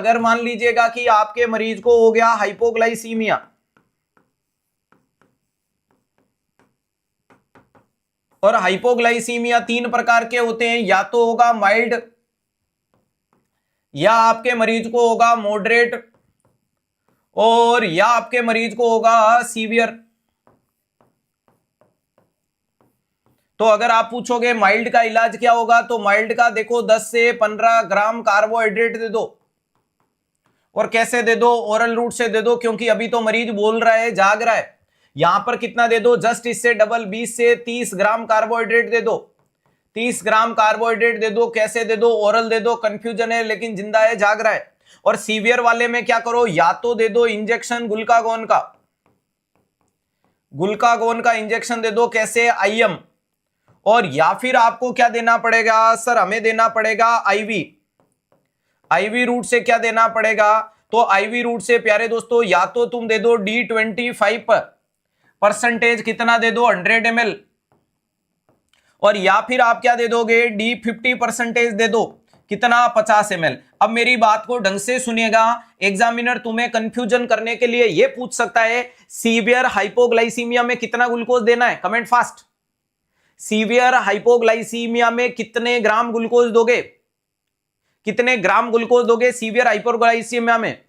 अगर मान लीजिएगा कि आपके मरीज को हो गया हाइपोग्लाइसीमिया, और हाइपोग्लाइसीमिया 3 प्रकार के होते हैं, या तो होगा माइल्ड, या आपके मरीज को होगा मॉडरेट, और या आपके मरीज को होगा सीवियर। तो अगर आप पूछोगे माइल्ड का इलाज क्या होगा, तो माइल्ड का देखो 10 से 15 ग्राम कार्बोहाइड्रेट दे दो। और कैसे दे दो? ओरल रूट से दे दो, क्योंकि अभी तो मरीज बोल रहा है, जाग रहा है। यहां पर कितना दे दो? जस्ट इससे डबल 20 से 30 ग्राम कार्बोहाइड्रेट दे दो। 30 ग्राम कार्बोहाइड्रेट दे दो। कैसे दे दो? ओरल दे दो। कंफ्यूजन है, लेकिन जिंदा है, जाग रहा है। और सीवियर वाले में क्या करो, या तो दे दो इंजेक्शन ग्लूकागोन का, ग्लूकागोन का इंजेक्शन दे दो। कैसे? आईएम। और या फिर आपको क्या देना पड़ेगा सर? हमें देना पड़ेगा आईवी। आईवी रूट से क्या देना पड़ेगा? तो आईवी रूट से प्यारे दोस्तों या तो तुम दे दो D25%, कितना दे दो? 100 ml। और या फिर आप क्या दे दोगे? D50% दे दो, कितना? 50 ml। अब मेरी बात को ढंग से सुनिएगा, एग्जामिनर तुम्हें कंफ्यूजन करने के लिए यह पूछ सकता है सीवियर हाइपोग्लाइसीमिया में कितना ग्लूकोज देना है? Comment fast. सीवियर हाइपोग्लाइसीमिया में कितने ग्राम ग्लूकोज दोगे? कितने ग्राम ग्लूकोज दोगे सीवियर हाइपोग्लाइसीमिया में?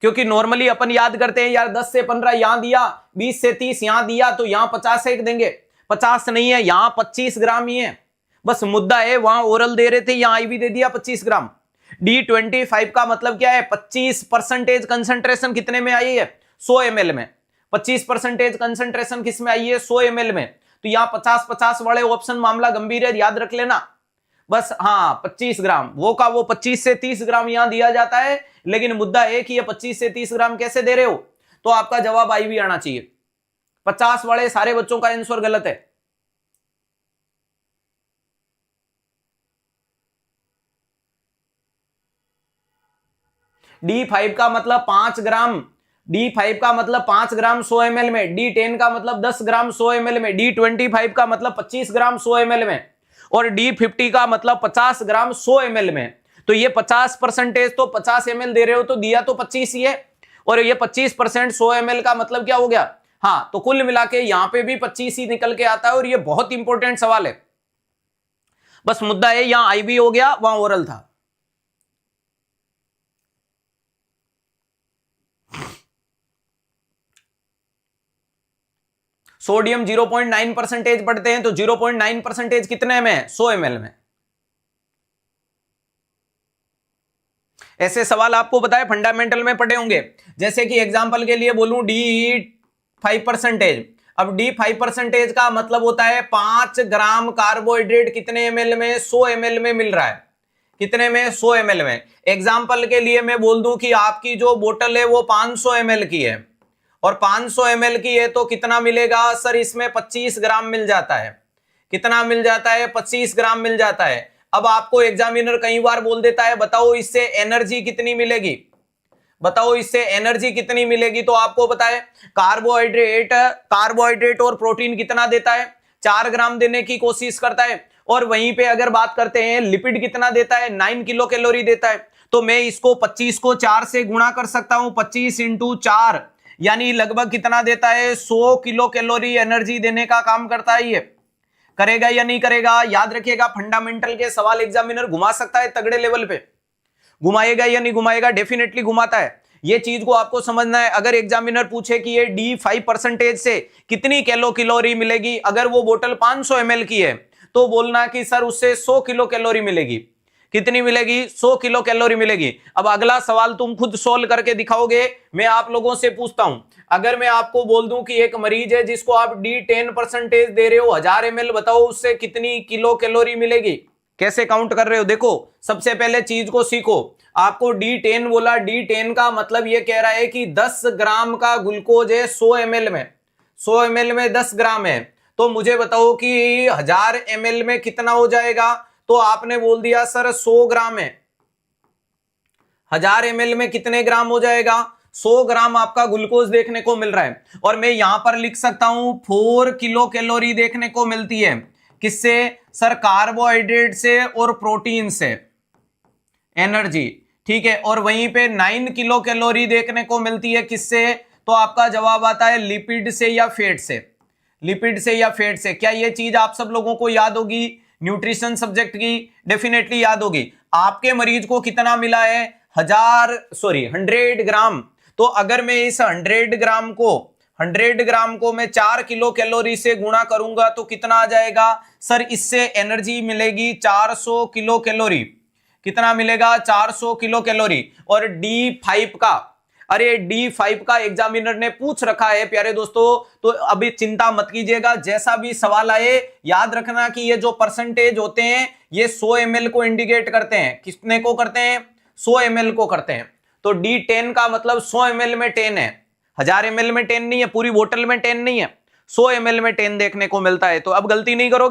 क्योंकि नॉर्मली अपन याद करते हैं यार 10 से 15 यहां दिया, 20 से 30 यहां दिया, तो यहां 50 एक देंगे। 50 नहीं है, यहां 25 ग्राम ही है। बस मुद्दा है, वहां ओरल दे रहे थे, यहां आईवी दे दिया 25 ग्राम। D25 का मतलब क्या है? 25% कंसंट्रेशन कितने में आई है? 100 ml में। 25% कंसंट्रेशन किस में आई है? 100 ml में। तो यहां 50-50 वाले ऑप्शन मामला गंभीर है, याद रख लेना। बस हाँ 25 ग्राम, वो का वो 25 से 30 ग्राम यहां दिया जाता है, लेकिन मुद्दा है कि ये 25 से 30 ग्राम कैसे दे रहे हो? तो आपका जवाब आईवी आना चाहिए। 50 वाले सारे बच्चों का आंसर गलत है। D5 का मतलब 5 ग्राम, D5 का मतलब 5 ग्राम 100 ml में, D10 का मतलब 10 ग्राम 100 ml में, D25 का मतलब 25 ग्राम 100 ml में, और D50 का मतलब 50 ग्राम 100 ml में। तो ये 50% तो 50 ml दे रहे हो, तो दिया तो 25 ही है, और ये 25% 100 ml का मतलब क्या हो गया? हाँ, तो कुल मिला के यहां पे भी 25 ही निकल के आता है, और ये बहुत इंपॉर्टेंट सवाल है। बस मुद्दा है, यहां आईवी हो गया, वहां ओरल था। सोडियम 0.9% पढ़ते हैं, तो 0.9% कितने में? 100 ml में। ऐसे सवाल आपको पता है फंडामेंटल में पढ़े होंगे। जैसे कि एग्जांपल के लिए बोलूं D5%। अब D5% का मतलब होता है 5 ग्राम कार्बोहाइड्रेट कितने ml में? 100 ml में मिल रहा है। कितने में? 100 ml में। एग्जांपल के लिए मैं बोल दूं कि आपकी जो बोतल है वो 500 ml की है, और 500 ml की है, तो कितना मिलेगा सर? इसमें 25 ग्राम मिल जाता है। कितना मिल जाता है? 25 ग्राम मिल जाता है। अब आपको एग्जामिनर कई बार बोल देता है बताओ इससे एनर्जी कितनी मिलेगी, बताओ इससे एनर्जी कितनी मिलेगी, तो आपको पता है कार्बोहाइड्रेट और प्रोटीन कितना देता है? 4 ग्राम देने की कोशिश करता है। और वहीं पे अगर बात करते हैं लिपिड कितना देता है? 9 किलो कैलोरी देता है। तो मैं इसको 25 को 4 से गुणा कर सकता हूं, 25 × 4, यानी लगभग कितना देता है? 100 किलो कैलोरी एनर्जी देने का काम करता है। ये करेगा या नहीं करेगा? याद रखिएगा, फंडामेंटल के सवाल एग्जामिनर घुमा सकता है, तगड़े लेवल पे घुमाएगा या नहीं घुमाएगा? डेफिनेटली घुमाता है। ये चीज को आपको समझना है। अगर एग्जामिनर पूछे कि ये D5% से कितनी कैलोरी मिलेगी, अगर वो बोतल 500 ml की है, तो बोलना कि सर उससे 100 किलो कैलोरी मिलेगी। कितनी मिलेगी? 100 किलो कैलोरी मिलेगी। अब अगला सवाल तुम खुद सोल्व करके दिखाओगे। मैं आप लोगों से पूछता हूं, अगर मैं आपको बोल दूं कि एक मरीज है जिसको आप D10% दे रहे हो 1000 ml, बताओ उससे कितनी किलो कैलोरी मिलेगी? कैसे काउंट कर रहे हो? देखो, सबसे पहले चीज को सीखो। आपको D10 बोला, D10 का मतलब ये कह रहा है कि 10 ग्राम का ग्लूकोज है 100 ml में। 100 ml में 10 ग्राम है, तो मुझे बताओ कि 1000 ml में कितना हो जाएगा? तो आपने बोल दिया सर 100 ग्राम है। 1000 ml में कितने ग्राम हो जाएगा? 100 ग्राम आपका ग्लूकोज देखने को मिल रहा है। और मैं यहां पर लिख सकता हूं 4 किलो कैलोरी देखने को मिलती है। किससे? सर कार्बोहाइड्रेट से और प्रोटीन से। एनर्जी, ठीक है। और वहीं पे 9 किलो कैलोरी देखने को मिलती है किससे, तो आपका जवाब आता है लिपिड से या फैट से, लिपिड से या फैट से। क्या ये चीज आप सब लोगों को याद होगी, न्यूट्रिशन सब्जेक्ट की डेफिनेटली याद होगी। आपके मरीज को कितना मिला है, 100 ग्राम। तो अगर मैं इस 100 ग्राम को मैं 4 किलो कैलोरी से गुणा करूंगा तो कितना आ जाएगा सर, इससे एनर्जी मिलेगी 400 किलो कैलोरी। कितना मिलेगा, 400 किलो कैलोरी। और D5 का, अरे D5 का एग्जामिनर ने पूछ रखा है प्यारे दोस्तों, तो अभी चिंता मत कीजिएगा, जैसा भी सवाल आए याद रखना कि ये जो परसेंटेज होते हैं ये 100 ml को इंडिकेट करते हैं। कितने को करते हैं, 100 ml को करते हैं। तो D10 का मतलब 100 ml में 10 है, 1000 ml में 10 नहीं है, पूरी बोतल में 10 नहीं है, 100 ml में 10 देखने को मिलता है। तो अब गलती नहीं करोगे।